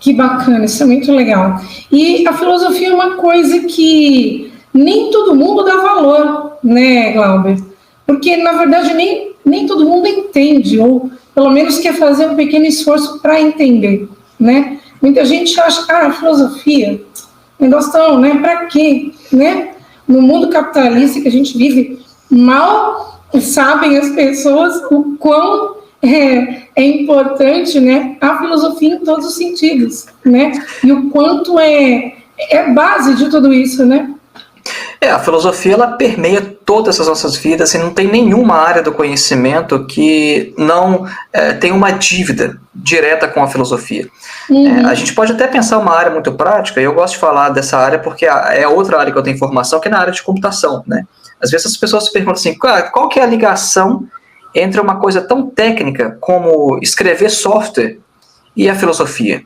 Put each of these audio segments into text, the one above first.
Que bacana, isso é muito legal. E a filosofia é uma coisa que nem todo mundo dá valor, né, Glauber? Porque, na verdade, nem todo mundo entende, ou pelo menos quer fazer um pequeno esforço para entender, né? Muita gente acha que a filosofia, negócio tão, né? Para quê, né? No mundo capitalista que a gente vive, mal sabem as pessoas o quão é importante, né, a filosofia em todos os sentidos, né? E o quanto é base de tudo isso, né? A filosofia ela permeia todas as nossas vidas e não tem nenhuma área do conhecimento que não tem uma dívida direta com a filosofia. A gente pode até pensar uma área muito prática, e eu gosto de falar dessa área porque é outra área que eu tenho formação, que é na área de computação, né? Às vezes as pessoas se perguntam assim, qual que é a ligação entre uma coisa tão técnica como escrever software e a filosofia?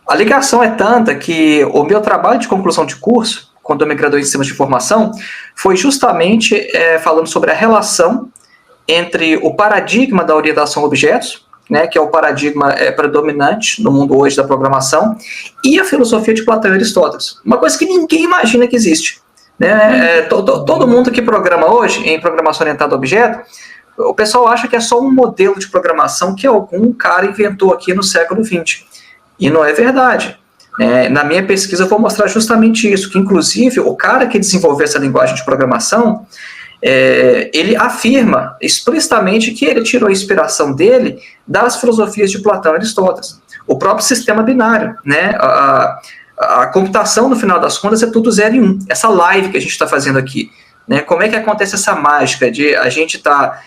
A ligação é tanta que o meu trabalho de conclusão de curso, quando eu me graduei em sistemas de informação, foi justamente falando sobre a relação entre o paradigma da orientação a objetos, né, que é o paradigma predominante no mundo hoje da programação, e a filosofia de Platão e Aristóteles. Uma coisa que ninguém imagina que existe. Né? Todo mundo que programa hoje em programação orientada a objeto, o pessoal acha que é só um modelo de programação que algum cara inventou aqui no século XX. E não é verdade. Na minha pesquisa eu vou mostrar justamente isso, que inclusive o cara que desenvolveu essa linguagem de programação, ele afirma explicitamente que ele tirou a inspiração dele das filosofias de Platão e Aristóteles. O próprio sistema binário, né? A computação, no final das contas, é tudo 0 e 1. Essa live que a gente está fazendo aqui, né? Como é que acontece essa mágica de a gente estar,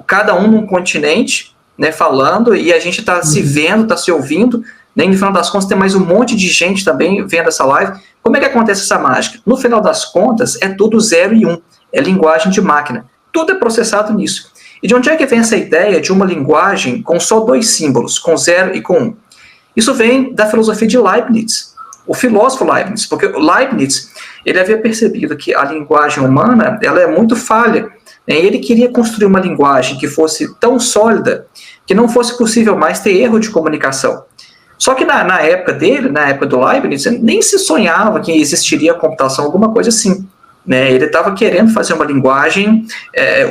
cada um num continente, né, falando, e a gente está se vendo, está se ouvindo, né? No final das contas tem mais um monte de gente também vendo essa live. Como é que acontece essa mágica? No final das contas, é tudo 0 e 1. É linguagem de máquina. Tudo é processado nisso. E de onde é que vem essa ideia de uma linguagem com só 2 símbolos, com 0 e com 1? Isso vem da filosofia de Leibniz, o filósofo Leibniz, porque Leibniz ele havia percebido que a linguagem humana ela é muito falha, né? Ele queria construir uma linguagem que fosse tão sólida que não fosse possível mais ter erro de comunicação. Só que na época dele, na época do Leibniz, nem se sonhava que existiria computação, alguma coisa assim. Né? Ele estava querendo fazer uma linguagem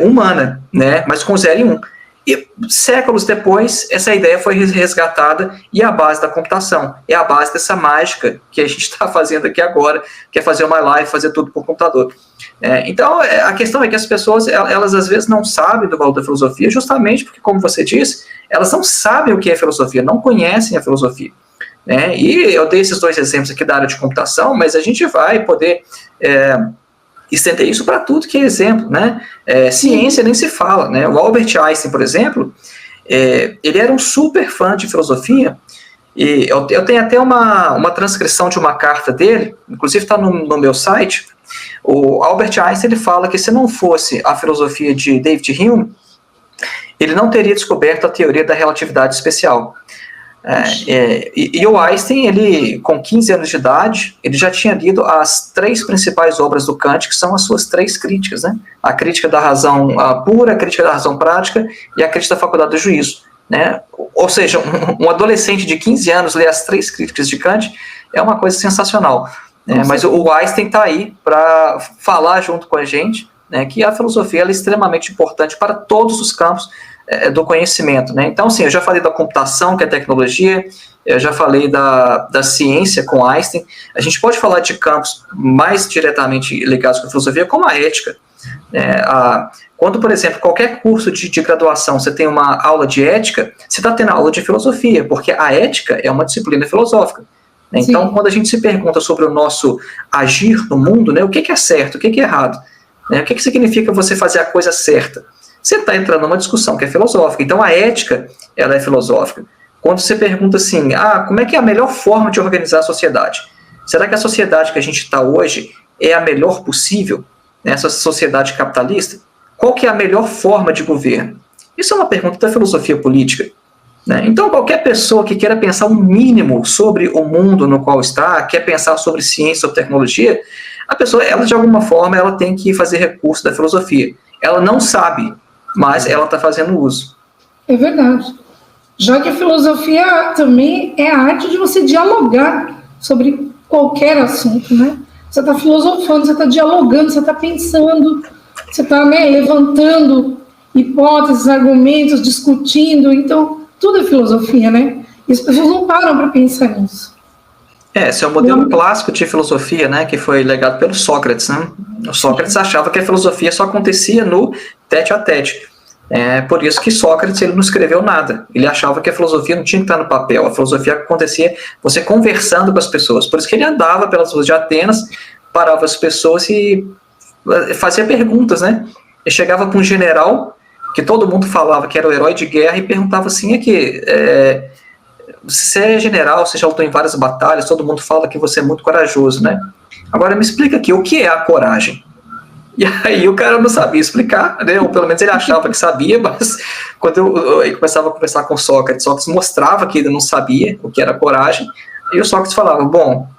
humana, né? Mas com 0 e 1. E séculos depois, essa ideia foi resgatada e é a base da computação. É a base dessa mágica que a gente está fazendo aqui agora, que é fazer uma live, fazer tudo por computador. Então, a questão é que as pessoas, elas às vezes não sabem do valor da filosofia, justamente porque, como você disse, elas não sabem o que é filosofia, não conhecem a filosofia. Né? E eu dei esses 2 exemplos aqui da área de computação, mas a gente vai poder estender isso para tudo que é exemplo, né? Ciência nem se fala, né? O Albert Einstein, por exemplo, ele era um super fã de filosofia, e eu tenho até uma transcrição de uma carta dele, inclusive está no meu site. O Albert Einstein ele fala que se não fosse a filosofia de David Hume, ele não teria descoberto a teoria da relatividade especial. E o Einstein, ele, com 15 anos de idade, ele já tinha lido as 3 principais obras do Kant, que são as suas 3 críticas, né? A crítica da razão pura, a crítica da razão prática e a crítica da faculdade do juízo. Né? Ou seja, um adolescente de 15 anos ler as 3 críticas de Kant é uma coisa sensacional. Né? Mas o Einstein está aí para falar junto com a gente, né, que a filosofia ela é extremamente importante para todos os campos do conhecimento. Né? Então, sim, eu já falei da computação, que é tecnologia, eu já falei da ciência com Einstein. A gente pode falar de campos mais diretamente ligados com a filosofia, como a ética. Quando, por exemplo, qualquer curso de graduação você tem uma aula de ética, você está tendo aula de filosofia, porque a ética é uma disciplina filosófica. Né? Então, quando a gente se pergunta sobre o nosso agir no mundo, né, o que é certo, o que é errado, né, o que significa você fazer a coisa certa, você está entrando numa discussão que é filosófica. Então, a ética ela é filosófica. Quando você pergunta assim, como é que é a melhor forma de organizar a sociedade? Será que a sociedade que a gente está hoje é a melhor possível? Essa sociedade capitalista? Qual que é a melhor forma de governo? Isso é uma pergunta da filosofia política. Né? Então, qualquer pessoa que queira pensar um mínimo sobre o mundo no qual está, quer pensar sobre ciência, sobre tecnologia, a pessoa, ela de alguma forma, ela tem que fazer recurso da filosofia. Ela não sabe, mas ela está fazendo uso. É verdade. já que a filosofia também é a arte de você dialogar sobre qualquer assunto, né? Você está filosofando, você está dialogando, você está pensando, você está, né, levantando hipóteses, argumentos, discutindo, então tudo é filosofia, né? E as pessoas não param para pensar nisso. Esse é o modelo clássico de filosofia, né, que foi legado pelo Sócrates, né? O Sócrates achava que a filosofia só acontecia no tete-a-tete. Por isso que Sócrates ele não escreveu nada. Ele achava que a filosofia não tinha que estar no papel. A filosofia acontecia você conversando com as pessoas. Por isso que ele andava pelas ruas de Atenas, parava as pessoas e fazia perguntas, né? Ele chegava para um general, que todo mundo falava que era o herói de guerra, e perguntava assim, aqui, você é general, você já lutou em várias batalhas, todo mundo fala que você é muito corajoso, né? Agora me explica aqui, o que é a coragem? E aí o cara não sabia explicar, né? Ou pelo menos ele achava que sabia, mas quando eu começava a conversar com Sócrates mostrava que ele não sabia o que era coragem, e o Sócrates falava, bom,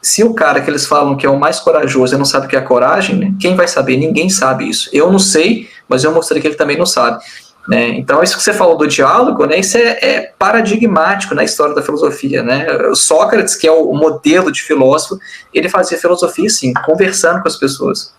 se o cara que eles falam que é o mais corajoso não sabe o que é coragem, né? Quem vai saber? Ninguém sabe isso. Eu não sei, mas eu mostrei que ele também não sabe. Né? Então, isso que você falou do diálogo, né? Isso é paradigmático na história da filosofia. Né? O Sócrates, que é o modelo de filósofo, ele fazia filosofia, sim, conversando com as pessoas.